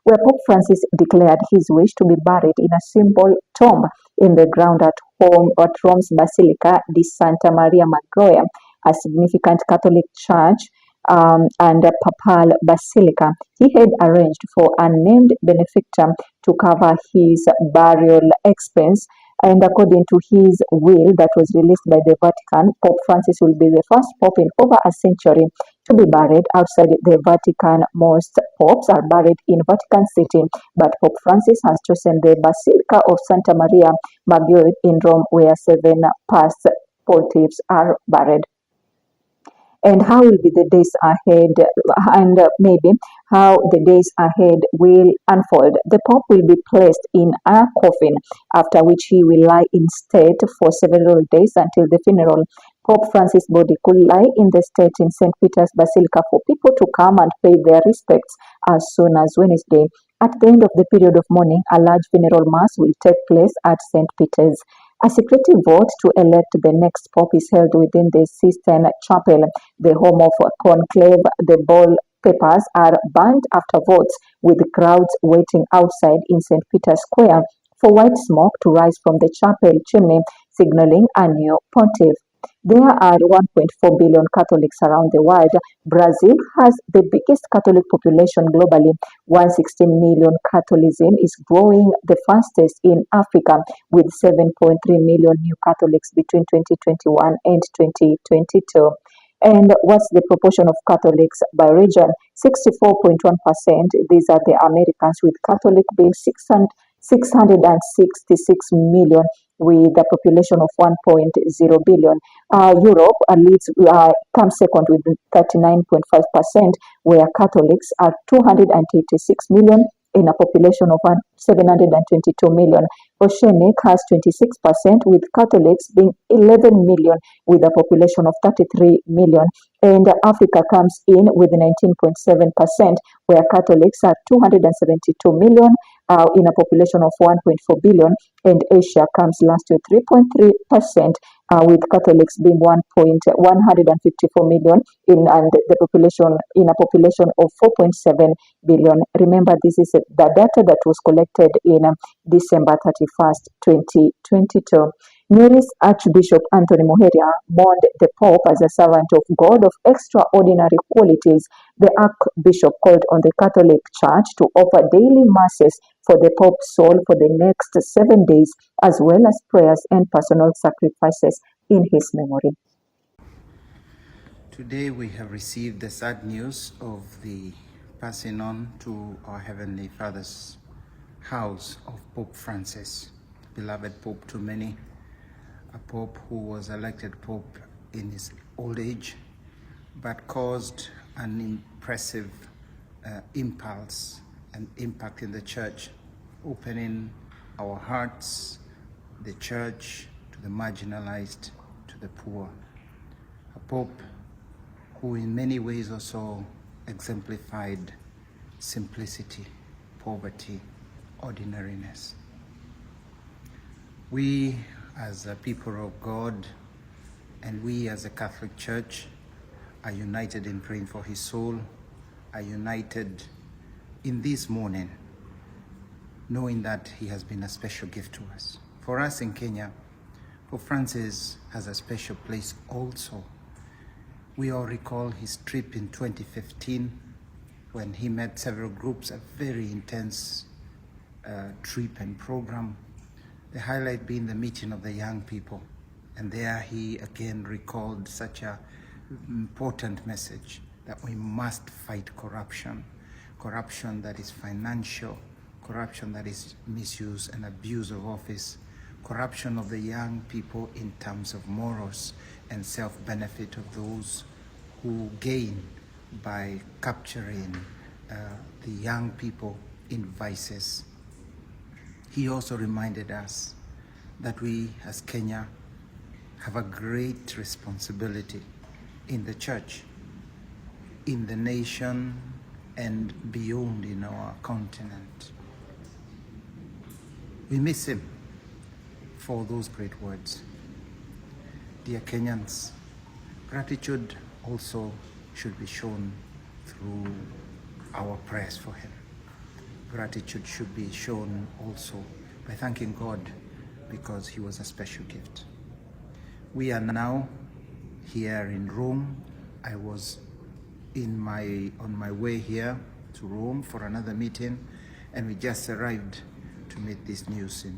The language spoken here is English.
where Pope Francis declared his wish to be buried in a simple tomb in the ground at Rome's Basilica di Santa Maria Maggiore, a significant Catholic church, and a Papal Basilica. He had arranged for unnamed Benefactor to cover his burial expense, and according to his will that was released by the Vatican, Pope Francis will be the first Pope in over a century to be buried outside the Vatican. Most popes are buried in Vatican City, but Pope Francis has chosen the Basilica of Santa Maria Maggiore in Rome, where 7 past pontiffs are buried. And how will be the days ahead, and maybe how the days ahead will unfold. The Pope will be placed in a coffin, after which he will lie in state for several days until the funeral. Pope Francis' body could lie in the state in St. Peter's Basilica for people to come and pay their respects as soon as Wednesday. At the end of the period of mourning, a large funeral mass will take place at St. Peter's. A secretive vote to elect the next pope is held within the Sistine Chapel, the home of conclave. The ball papers are burned after votes, with crowds waiting outside in St. Peter's Square for white smoke to rise from the chapel chimney, signaling a new pontiff. There are 1.4 billion Catholics around the world. Brazil has the biggest Catholic population globally. 116 million. Catholicism is growing the fastest in Africa, with 7.3 million new Catholics between 2021 and 2022. And what's the proportion of Catholics by region? 64.1%. These are the Americans, with Catholic being 666 million, with a population of 1.0 billion. Europe comes second with 39.5%, where Catholics are 286 million in a population of 722 million. Oceanic has 26%, with Catholics being 11 million, with a population of 33 million. And Africa comes in with 19.7%, where Catholics are 272 million in a population of 1.4 billion. And Asia comes last with 3.3%, with Catholics being 154 million and the population in a population of 4.7 billion. Remember, this is the data that was collected in December 31st, 2022. Mary's Archbishop Anthony Muheria mourned the Pope as a servant of God of extraordinary qualities. The Archbishop called on the Catholic Church to offer daily masses for the Pope's soul for the next 7 days, as well as prayers and personal sacrifices in his memory. Today we have received the sad news of the passing on to our Heavenly Father's house of Pope Francis, beloved Pope to many, a Pope who was elected Pope in his old age, but caused an impressive impulse and impact in the church, opening our hearts, the church, to the marginalized, to the poor. A Pope who in many ways also exemplified simplicity, poverty, ordinariness. We as a people of God, and we as a Catholic Church, are united in praying for his soul, are united in this morning, knowing that he has been a special gift to us. For us in Kenya, Pope Francis has a special place also. We all recall his trip in 2015 when he met several groups, a very intense trip and program. The highlight being the meeting of the young people. And there he again recalled such an important message that we must fight corruption. Corruption that is financial, corruption that is misuse and abuse of office, corruption of the young people in terms of morals and self-benefit of those who gain by capturing the young people in vices. He also reminded us that we as Kenya have a great responsibility in the church, in the nation, and beyond in our continent. We miss him for those great words. Dear Kenyans, gratitude also should be shown through our prayers for him. gratitude should be shown also by thanking God because he was a special gift. We are now here in Rome. I was on my way here to Rome for another meeting, and we just arrived to meet this news in